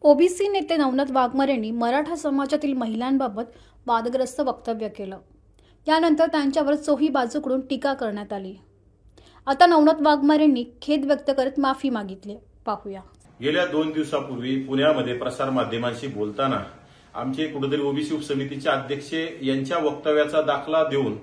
OBC नेते नवनाथ वाघमारेंनी मराठा समाजातील महिलांबाबत वादग्रस्त वक्तव्य केलं. यानंतर त्यांच्यावर चोही बाजूकडून टीका करण्यात आली. आता नवनाथ वाघमारेंनी खेद व्यक्त करत माफी मागितली. पाहूया. गेल्या 2 दिवसापूर्वी पुण्यामध्ये प्रसार माध्यमांशी बोलताना आमचे कुठेतरी ओबीसी उपसमितीचे अध्यक्ष यांच्या वक्तव्याचा दाखला देऊन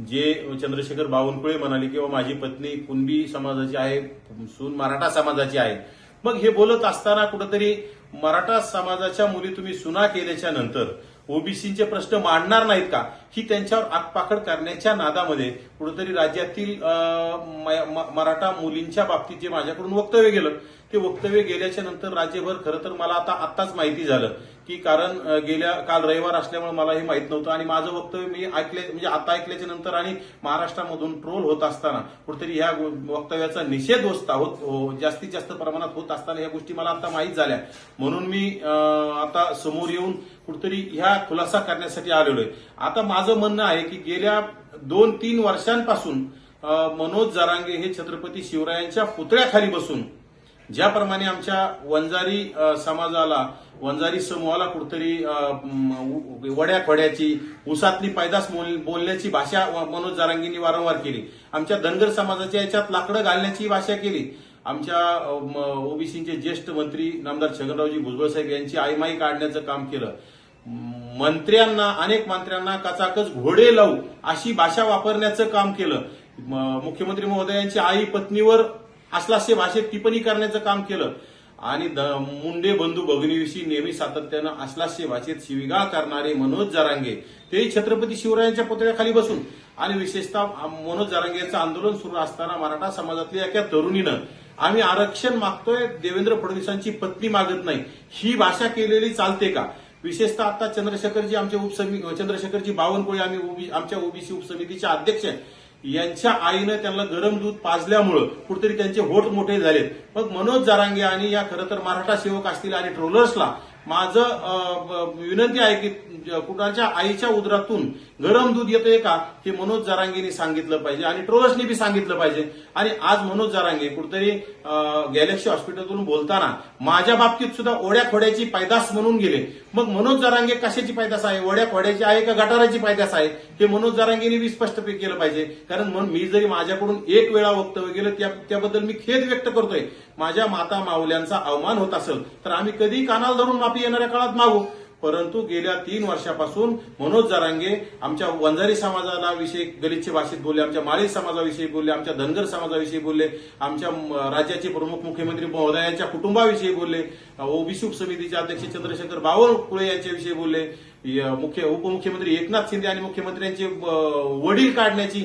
जे चंद्रशेखर बावनकुळे म्हणाले किंवा माझी पत्नी कुणबी समाजाची आहे, सून मराठा समाजाची आहे. मग हे बोलत असताना कुठेतरी मराठा समाजाच्या मुली तुम्ही सुना केल्याच्या नंतर ओबीसीचे प्रश्न मांडणार नाहीत का, ही त्यांच्यावर आगपाखड करण्याच्या नादामध्ये कुठेतरी राज्यातील मराठा मुलींच्या बाबतीत जे माझ्याकडून वक्तव्य गेलं ते वक्तव्य गेल्याच्या नंतर राज्यभर खरं तर मला आत्ताच माहिती झालं की कारण काल रविवार असल्यामुळे मला हे माहित नव्हतं आणि माझं वक्तव्य मी आता ऐकल्याच्या नंतर आणि महाराष्ट्रामधून ट्रोल होत असताना कुठेतरी ह्या वक्तव्याचा निषेध जास्तीत जास्त प्रमाणात होत असताना ह्या गोष्टी मला आता माहीत झाल्या. म्हणून मी आता समोर येऊन कुठेतरी ह्या खुलासा करण्यासाठी आलेलो आहे. आता माझं म्हणणं आहे की गेल्या 2-3 वर्षांपासून मनोज जरांगे हे छत्रपती शिवरायांच्या पुतळ्याखाली बसून ज्याप्रमाणे आमच्या वंजारी समाजाला, वंजारी समूहाला कुठेतरी वड्याखोड्याची, उसातली पैदास बोलण्याची भाषा मनोज जरांगेंनी वारंवार केली. आमच्या धनगर समाजाच्या याच्यात लाकडं घालण्याची भाषा केली. आमच्या ओबीसीचे ज्येष्ठ मंत्री नामदार छगनरावजी भुजबळ साहेब यांची आईमाई काढण्याचं काम केलं. अनेक मंत्र्यांना कचाकच घोडे लावू अशी भाषा वापरण्याचं काम केलं. मुख्यमंत्री महोदयांची आई पत्नीवर असलास्य भाषेत टिप्पणी करण्याचं काम केलं आणि मुंडे बंधू भगिनीविषयी नेहमी सातत्यानं असलास्य भाषेत शिवीगाळ करणारे मनोज जरांगे ते छत्रपती शिवरायांच्या पुतळ्याखाली बसून आणि विशेषतः मनोज जरांगे यांचं आंदोलन सुरू असताना मराठा समाजातल्या एका तरुणीनं आम्ही आरक्षण मागतोय, देवेंद्र फडणवीसांची पत्नी मागत नाही, ही भाषा केलेली चालते का? विशेषतः आता चंद्रशेखरजी बावनकुळे आमच्या ओबीसी उपसमितीचे अध्यक्ष यांच्या आईनं त्यांना गरम दूध पाजल्यामुळं कुठेतरी त्यांचे होठ मोठे झालेत. मग मनोज जरांगे आणि या खरं तर मराठा सेवक असतील आणि ट्रोलर्सला माझं विनंती आहे की कुणाच्या आईच्या उदरातून गरम दूध येतंय का हे मनोज जरांगेंनी सांगितलं पाहिजे आणि ट्रोलर्सनी बी सांगितलं पाहिजे. आणि आज मनोज जरांगे कुठेतरी गॅलेक्सी हॉस्पिटलवरून बोलताना माझ्या बाबतीत सुद्धा ओढ्या खोड्याची पैदास म्हणून गेले. मग मनोज जरांगे कशाची पैदास आहे, ओढ्या खोड्याची आहे का गटाराची पैदास आहे, हे मनोज जरांगेंनी बी स्पष्ट केलं पाहिजे. कारण मी जरी माझ्याकडून एक वेळा वक्तव्य गेलं त्याबद्दल मी खेद व्यक्त करतोय. माझ्या माता माऊल्यांचा अवमान होत असेल तर आम्ही कधी कानाला धरून माफी येणाऱ्या काळात मागू. परंतु गेल्या 3 वर्षापासून मनोज जरांगे आमच्या वंजारी समाजाला विषयी गलिच्छ भाषेत बोलले, आमच्या माळी समाजाविषयी बोलले, आमच्या धनगर समाजाविषयी बोलले, आमच्या राज्याचे प्रमुख मुख्यमंत्री महोदयांच्या कुटुंबाविषयी बोलले, ओबीसी उपसमितीचे अध्यक्ष चंद्रशेखर बावनकुळे यांच्याविषयी बोलले, उपमुख्यमंत्री एकनाथ शिंदे आणि मुख्यमंत्र्यांचे वडील काढण्याची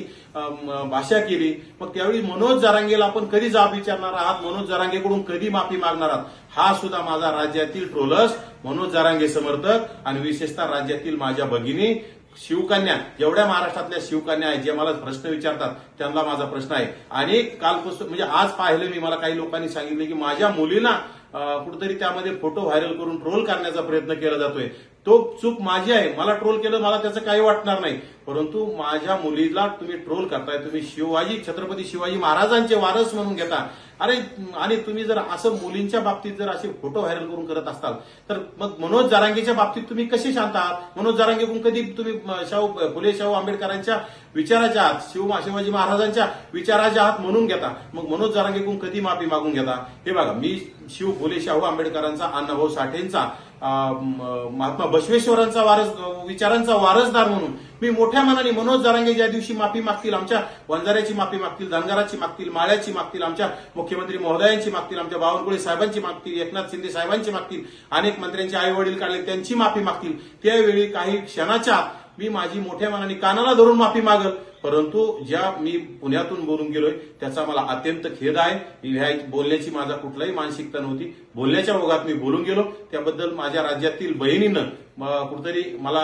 भाषा केली. मग त्यावेळी मनोज जरांगेला आपण कधी जाब विचारणार आहात, मनोज जरांगेकडून कधी माफी मागणार आहात, हा सुद्धा माझा राज्यातील ट्रोलर्स, मनोज जरांगे समर्थक आणि विशेषतः राज्यातील माझ्या भगिनी शिवकन्या, जेवढ्या महाराष्ट्रातल्या शिवकन्या आहेत जे मला प्रश्न विचारतात त्यांना माझा प्रश्न आहे. आणि कालपासून आज पाहिलं मी, मला काही लोकांनी सांगितलं की माझ्या मुलीला कुठेतरी त्यामध्ये फोटो व्हायरल करून ट्रोल करण्याचा प्रयत्न केला जातोय. तो चूक माझी आहे, मला ट्रोल केलं मला त्याचं काही वाटणार नाही. परंतु माझ्या मुलीला तुम्ही ट्रोल करताय, तुम्ही छत्रपती शिवाजी महाराजांचे वारस म्हणून घेता. अरे, आणि तुम्ही जर असं मुलींच्या बाबतीत जर असे फोटो व्हायरल करून करत असाल तर मग मनोज जरांगेच्या बाबतीत तुम्ही कसे शांत आहात? मनोज जरांगेकडून कधी तुम्ही फुले शाहू आंबेडकरांच्या विचाराच्या आहात, शिवाजी महाराजांच्या विचाराच्या आहात म्हणून घेता, मग मनोज जरांगेकडून कधी माफी मागून घेता? हे बघा, मी फुले शाहू आंबेडकरांचा, अण्णाभाऊ साठेंचा, महात्मा बसवेश्वरांचा विचारांचा वारसदार म्हणून मी मोठ्या मनाने मनोज जरांगे ज्या दिवशी माफी मागतील, आमच्या वंजाऱ्याची माफी मागतील, धनगराची मागतील, माळ्याची मागतील, आमच्या मुख्यमंत्री महोदयांची मागतील, आमच्या बावनकुळे साहेबांची मागतील, एकनाथ शिंदे साहेबांची मागतील, अनेक मंत्र्यांचे आई वडील काढले त्यांची माफी मागतील, त्यावेळी काही क्षणाच्या मी माझी मोठ्या मनाने कानाला धरून माफी मागल. परंतु ज्या मी पुण्यातून बोलून गेलोय त्याचा मला अत्यंत खेद आहे. बोलण्याची माझा कुठलाही मानसिकता नव्हती, बोलण्याच्या ओघात मी बोलून गेलो. त्याबद्दल माझ्या राज्यातील बहिणीनं कुठेतरी मला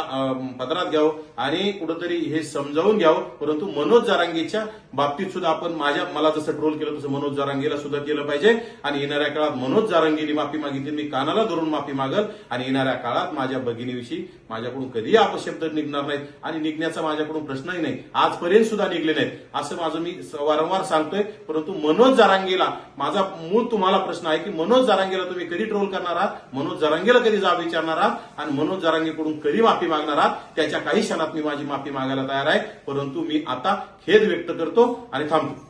पदरात घ्यावं आणि कुठेतरी हे समजावून घ्यावं. परंतु मनोज जरांगेच्या बाबतीत सुद्धा आपण मला जसं ट्रोल केलं तसं मनोज जरांगेला सुद्धा केलं पाहिजे. आणि येणाऱ्या काळात मनोज जरांगेने माफी मागितली, मी कानाला धरून माफी मागल. आणि येणाऱ्या काळात माझ्या भगिनीविषयी माझ्याकडून कधीही अपशब्द निघणार नाहीत आणि निघण्याचा माझ्याकडून प्रश्नही नाही. आजपर्यंत पर्यंत सुद्धा निघले नाहीत असं माझं मी वारंवार सांगतोय. परंतु मनोज जरांगेला माझा मूळ तुम्हाला प्रश्न आहे की मनोज जरांगेला तुम्ही कधी ट्रोल करणार आहात, मनोज जरांगेला कधी जाब विचारणार आहात आणि मनोज जरांगेकडून कधी माफी मागणार आहात. त्याच्या काही क्षणात मी माझी माफी मागायला तयार आहे, परंतु मी आता खेद व्यक्त करतो आणि थांबतो.